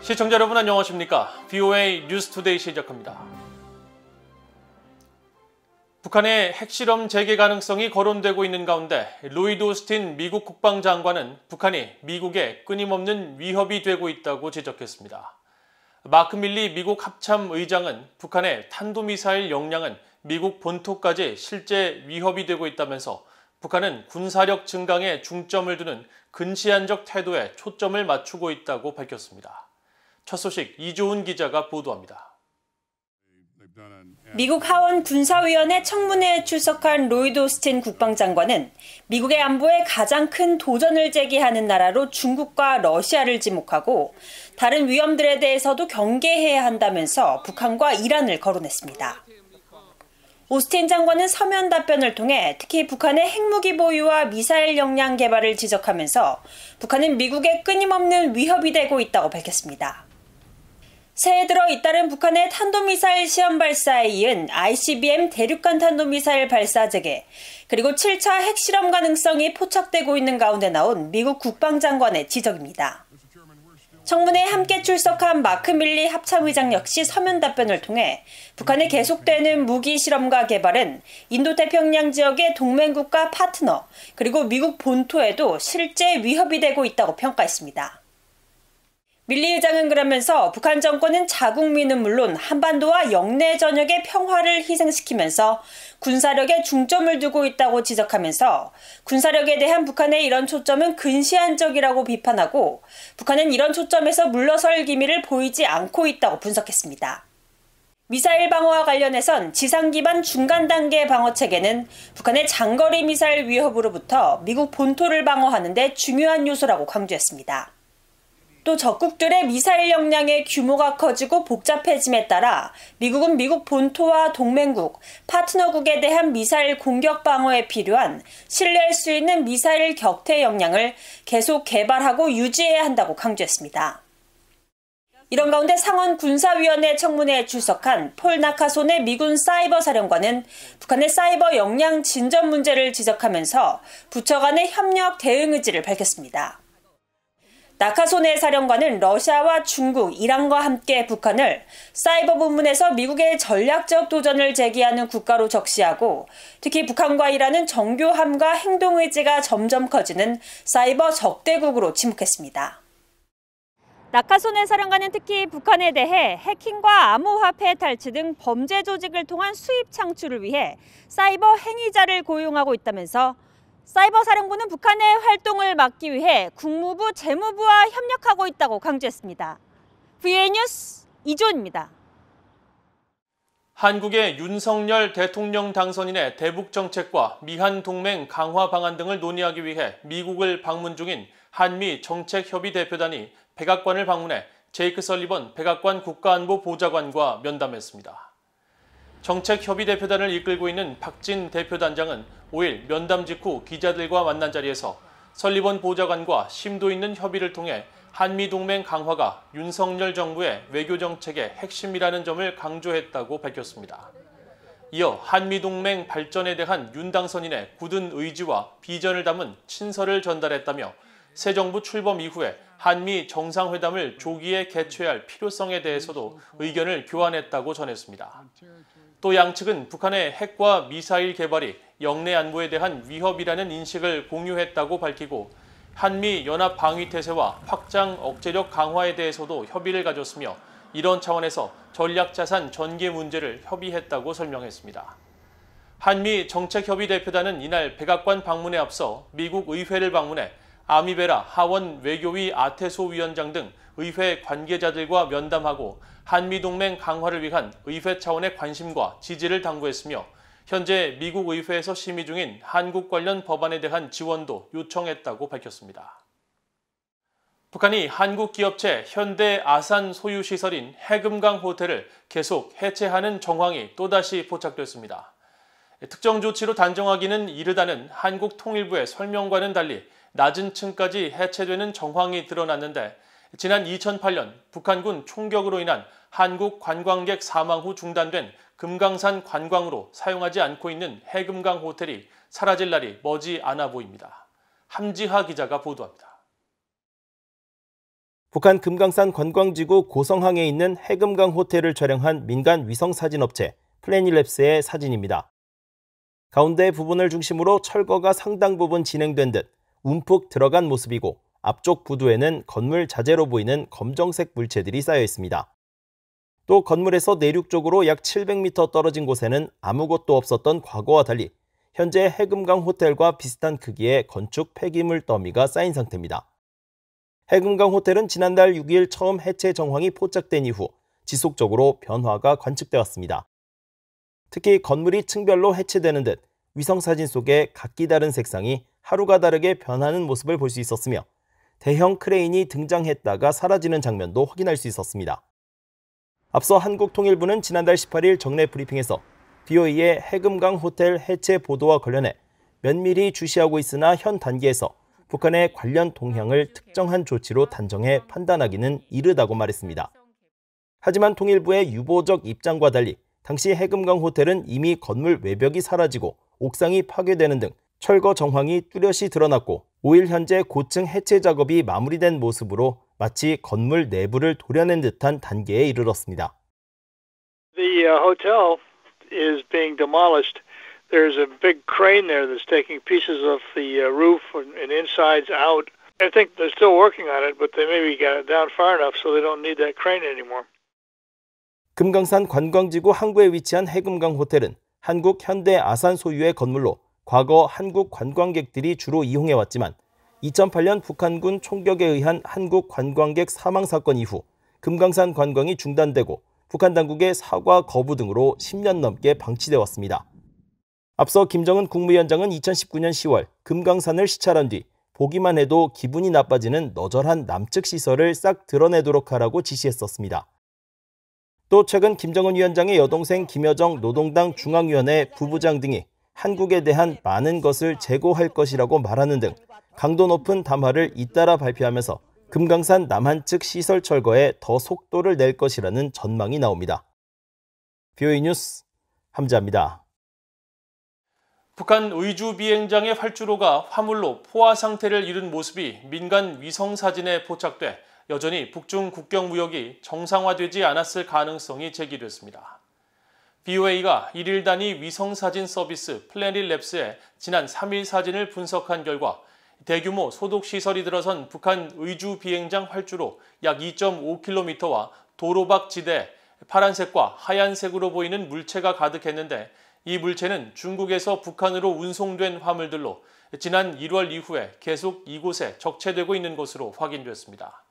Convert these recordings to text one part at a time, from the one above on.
시청자 여러분 안녕하십니까? VOA 뉴스투데이 시작합니다. 북한의 핵실험 재개 가능성이 거론되고 있는 가운데 로이드 오스틴 미국 국방장관은 북한이 미국에 끊임없는 위협이 되고 있다고 지적했습니다. 마크 밀리 미국 합참의장은 북한의 탄도미사일 역량은 미국 본토까지 실제 위협이 되고 있다면서 북한은 군사력 증강에 중점을 두는 근시안적 태도에 초점을 맞추고 있다고 밝혔습니다. 첫 소식 이조은 기자가 보도합니다. 미국 하원 군사위원회 청문회에 출석한 로이드 오스틴 국방장관은 미국의 안보에 가장 큰 도전을 제기하는 나라로 중국과 러시아를 지목하고 다른 위험들에 대해서도 경계해야 한다면서 북한과 이란을 거론했습니다. 오스틴 장관은 서면 답변을 통해 특히 북한의 핵무기 보유와 미사일 역량 개발을 지적하면서 북한은 미국에 끊임없는 위협이 되고 있다고 밝혔습니다. 새해 들어 잇따른 북한의 탄도미사일 시험 발사에 이은 ICBM 대륙간 탄도미사일 발사 재개, 그리고 7차 핵실험 가능성이 포착되고 있는 가운데 나온 미국 국방장관의 지적입니다. 청문회에 함께 출석한 마크 밀리 합참의장 역시 서면 답변을 통해 북한의 계속되는 무기 실험과 개발은 인도태평양 지역의 동맹국가 파트너, 그리고 미국 본토에도 실제 위협이 되고 있다고 평가했습니다. 밀리 의장은 그러면서 북한 정권은 자국민은 물론 한반도와 영내 전역의 평화를 희생시키면서 군사력에 중점을 두고 있다고 지적하면서 군사력에 대한 북한의 이런 초점은 근시안적이라고 비판하고 북한은 이런 초점에서 물러설 기미를 보이지 않고 있다고 분석했습니다. 미사일 방어와 관련해선 지상 기반 중간 단계 방어 체계는 북한의 장거리 미사일 위협으로부터 미국 본토를 방어하는 데 중요한 요소라고 강조했습니다. 또 적국들의 미사일 역량의 규모가 커지고 복잡해짐에 따라 미국은 미국 본토와 동맹국, 파트너국에 대한 미사일 공격 방어에 필요한 신뢰할 수 있는 미사일 격퇴 역량을 계속 개발하고 유지해야 한다고 강조했습니다. 이런 가운데 상원 군사위원회 청문회에 출석한 폴 나카손의 미군 사이버 사령관은 북한의 사이버 역량 진전 문제를 지적하면서 부처 간의 협력 대응 의지를 밝혔습니다. 나카손의 사령관은 러시아와 중국, 이란과 함께 북한을 사이버 부문에서 미국의 전략적 도전을 제기하는 국가로 적시하고 특히 북한과 이란은 정교함과 행동의지가 점점 커지는 사이버 적대국으로 지목했습니다. 나카손의 사령관은 특히 북한에 대해 해킹과 암호화폐 탈취 등 범죄 조직을 통한 수입 창출을 위해 사이버 행위자를 고용하고 있다면서 사이버 사령부는 북한의 활동을 막기 위해 국무부, 재무부와 협력하고 있다고 강조했습니다. VOA 뉴스 이조은입니다. 한국의 윤석열 대통령 당선인의 대북 정책과 미한 동맹 강화 방안 등을 논의하기 위해 미국을 방문 중인 한미 정책협의 대표단이 백악관을 방문해 제이크 설리번 백악관 국가안보보좌관과 면담했습니다. 정책협의 대표단을 이끌고 있는 박진 대표단장은 5일 면담 직후 기자들과 만난 자리에서 설리번 보좌관과 심도 있는 협의를 통해 한미동맹 강화가 윤석열 정부의 외교정책의 핵심이라는 점을 강조했다고 밝혔습니다. 이어 한미동맹 발전에 대한 윤 당선인의 굳은 의지와 비전을 담은 친서를 전달했다며 새 정부 출범 이후에 한미 정상회담을 조기에 개최할 필요성에 대해서도 의견을 교환했다고 전했습니다. 또 양측은 북한의 핵과 미사일 개발이 영내 안보에 대한 위협이라는 인식을 공유했다고 밝히고 한미 연합 방위 태세와 확장 억제력 강화에 대해서도 협의를 가졌으며 이런 차원에서 전략자산 전개 문제를 협의했다고 설명했습니다. 한미 정책협의 대표단은 이날 백악관 방문에 앞서 미국 의회를 방문해 아미베라 하원 외교위 아테소 위원장 등 의회 관계자들과 면담하고 한미동맹 강화를 위한 의회 차원의 관심과 지지를 당부했으며 현재 미국 의회에서 심의 중인 한국 관련 법안에 대한 지원도 요청했다고 밝혔습니다. 북한이 한국 기업체 현대 아산 소유 시설인 해금강 호텔을 계속 해체하는 정황이 또다시 포착됐습니다. 특정 조치로 단정하기는 이르다는 한국 통일부의 설명과는 달리 낮은 층까지 해체되는 정황이 드러났는데 지난 2008년 북한군 총격으로 인한 한국 관광객 사망 후 중단된 금강산 관광으로 사용하지 않고 있는 해금강 호텔이 사라질 날이 머지 않아 보입니다. 함지하 기자가 보도합니다. 북한 금강산 관광지구 고성항에 있는 해금강 호텔을 촬영한 민간 위성사진업체 플래닛랩스의 사진입니다. 가운데 부분을 중심으로 철거가 상당 부분 진행된 듯 움푹 들어간 모습이고 앞쪽 부두에는 건물 자재로 보이는 검정색 물체들이 쌓여 있습니다. 또 건물에서 내륙 쪽으로 약 700m 떨어진 곳에는 아무것도 없었던 과거와 달리 현재 해금강 호텔과 비슷한 크기의 건축 폐기물 더미가 쌓인 상태입니다. 해금강 호텔은 지난달 6일 처음 해체 정황이 포착된 이후 지속적으로 변화가 관측돼 왔습니다. 특히 건물이 층별로 해체되는 듯 위성사진 속에 각기 다른 색상이 하루가 다르게 변하는 모습을 볼 수 있었으며 대형 크레인이 등장했다가 사라지는 장면도 확인할 수 있었습니다. 앞서 한국통일부는 지난달 18일 정례 브리핑에서 BOE의 해금강 호텔 해체 보도와 관련해 면밀히 주시하고 있으나 현 단계에서 북한의 관련 동향을 특정한 조치로 단정해 판단하기는 이르다고 말했습니다. 하지만 통일부의 유보적 입장과 달리 당시 해금강 호텔은 이미 건물 외벽이 사라지고 옥상이 파괴되는 등 철거 정황이 뚜렷이 드러났고 5일 현재 고층 해체 작업이 마무리된 모습으로 마치 건물 내부를 도려낸 듯한 단계에 이르렀습니다. The hotel is being demolished. There's a big crane there that's taking pieces of the roof and insides out. I think they're still working on it, but they maybe got it down far enough so they don't need that crane anymore. 금강산 관광지구 항구에 위치한 해금강 호텔은 한국 현대 아산 소유의 건물로 과거 한국 관광객들이 주로 이용해왔지만 2008년 북한군 총격에 의한 한국 관광객 사망 사건 이후 금강산 관광이 중단되고 북한 당국의 사과 거부 등으로 10년 넘게 방치돼 왔습니다. 앞서 김정은 국무위원장은 2019년 10월 금강산을 시찰한 뒤 보기만 해도 기분이 나빠지는 너절한 남측 시설을 싹 드러내도록 하라고 지시했었습니다. 또 최근 김정은 위원장의 여동생 김여정 노동당 중앙위원회 부부장 등이 한국에 대한 많은 것을 재고할 것이라고 말하는 등 강도 높은 담화를 잇따라 발표하면서 금강산 남한 측 시설 철거에 더 속도를 낼 것이라는 전망이 나옵니다. BOE 뉴스 함자입니다. 북한 의주 비행장의 활주로가 화물로 포화 상태를 잃은 모습이 민간 위성사진에 포착돼 여전히 북중 국경 무역이 정상화되지 않았을 가능성이 제기됐습니다. BOA가 1일 단위 위성사진 서비스 플래닛랩스의 지난 3일 사진을 분석한 결과 대규모 소독시설이 들어선 북한 의주 비행장 활주로 약 2.5km와 도로박 지대에 파란색과 하얀색으로 보이는 물체가 가득했는데 이 물체는 중국에서 북한으로 운송된 화물들로 지난 1월 이후에 계속 이곳에 적체되고 있는 것으로 확인됐습니다.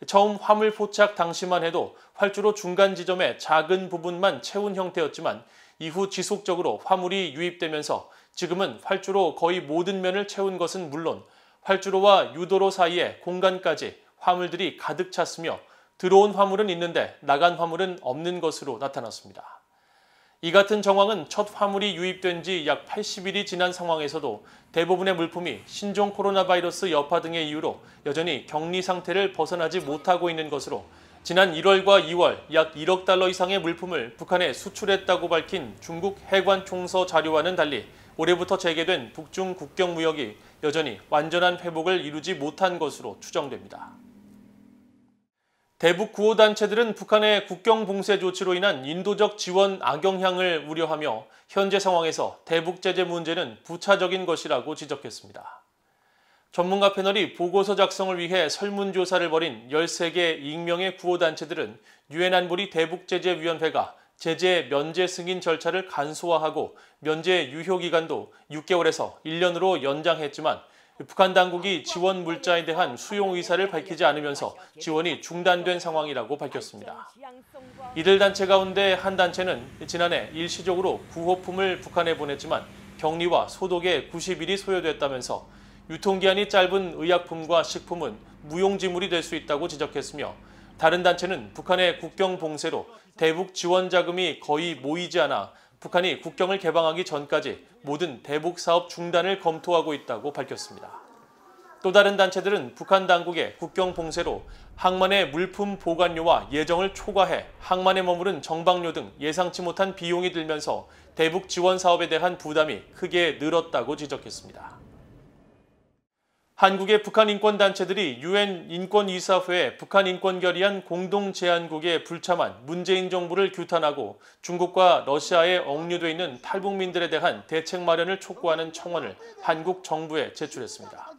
처음 화물 포착 당시만 해도 활주로 중간 지점에 작은 부분만 채운 형태였지만 이후 지속적으로 화물이 유입되면서 지금은 활주로 거의 모든 면을 채운 것은 물론 활주로와 유도로 사이에 공간까지 화물들이 가득 찼으며 들어온 화물은 있는데 나간 화물은 없는 것으로 나타났습니다. 이 같은 정황은 첫 화물이 유입된 지 약 80일이 지난 상황에서도 대부분의 물품이 신종 코로나 바이러스 여파 등의 이유로 여전히 격리 상태를 벗어나지 못하고 있는 것으로 지난 1월과 2월 약 1억 달러 이상의 물품을 북한에 수출했다고 밝힌 중국 해관총서 자료와는 달리 올해부터 재개된 북중 국경 무역이 여전히 완전한 회복을 이루지 못한 것으로 추정됩니다. 대북 구호단체들은 북한의 국경 봉쇄 조치로 인한 인도적 지원 악영향을 우려하며 현재 상황에서 대북 제재 문제는 부차적인 것이라고 지적했습니다. 전문가 패널이 보고서 작성을 위해 설문조사를 벌인 13개 익명의 구호단체들은 유엔 안보리 대북제재위원회가 제재 면제 승인 절차를 간소화하고 면제 유효 기간도 6개월에서 1년으로 연장했지만 북한 당국이 지원 물자에 대한 수용 의사를 밝히지 않으면서 지원이 중단된 상황이라고 밝혔습니다. 이들 단체 가운데 한 단체는 지난해 일시적으로 구호품을 북한에 보냈지만 격리와 소독에 90일이 소요됐다면서 유통기한이 짧은 의약품과 식품은 무용지물이 될 수 있다고 지적했으며 다른 단체는 북한의 국경 봉쇄로 대북 지원 자금이 거의 모이지 않아 북한이 국경을 개방하기 전까지 모든 대북 사업 중단을 검토하고 있다고 밝혔습니다. 또 다른 단체들은 북한 당국의 국경 봉쇄로 항만의 물품 보관료와 예정을 초과해 항만에 머무른 정박료 등 예상치 못한 비용이 들면서 대북 지원 사업에 대한 부담이 크게 늘었다고 지적했습니다. 한국의 북한 인권단체들이 UN 인권이사회에 북한 인권 결의안 공동제안국에 불참한 문재인 정부를 규탄하고 중국과 러시아에 억류돼 있는 탈북민들에 대한 대책 마련을 촉구하는 청원을 한국 정부에 제출했습니다.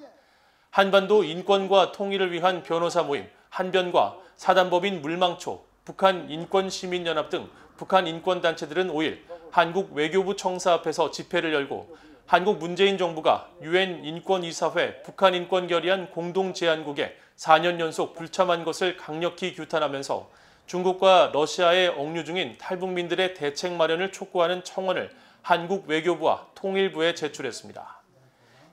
한반도 인권과 통일을 위한 변호사 모임 한변과 사단법인 물망초, 북한 인권시민연합 등 북한 인권단체들은 5일 한국 외교부 청사 앞에서 집회를 열고 한국 문재인 정부가 UN 인권이사회 북한 인권 결의안 공동제안국에 4년 연속 불참한 것을 강력히 규탄하면서 중국과 러시아에 억류 중인 탈북민들의 대책 마련을 촉구하는 청원을 한국 외교부와 통일부에 제출했습니다.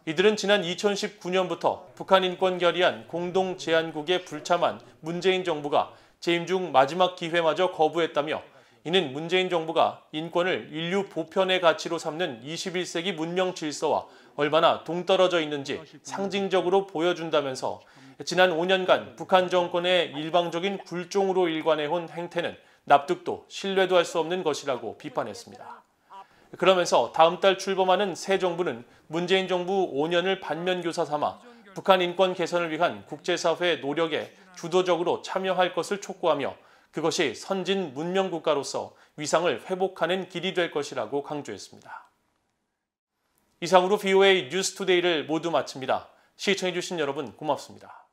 이들은 지난 2019년부터 북한 인권 결의안 공동제안국에 불참한 문재인 정부가 재임 중 마지막 기회마저 거부했다며 이는 문재인 정부가 인권을 인류 보편의 가치로 삼는 21세기 문명 질서와 얼마나 동떨어져 있는지 상징적으로 보여준다면서 지난 5년간 북한 정권의 일방적인 굴종으로 일관해온 행태는 납득도 신뢰도 할 수 없는 것이라고 비판했습니다. 그러면서 다음 달 출범하는 새 정부는 문재인 정부 5년을 반면교사 삼아 북한 인권 개선을 위한 국제사회 노력에 주도적으로 참여할 것을 촉구하며 그것이 선진 문명 국가로서 위상을 회복하는 길이 될 것이라고 강조했습니다. 이상으로 VOA 뉴스투데이를 모두 마칩니다. 시청해주신 여러분 고맙습니다.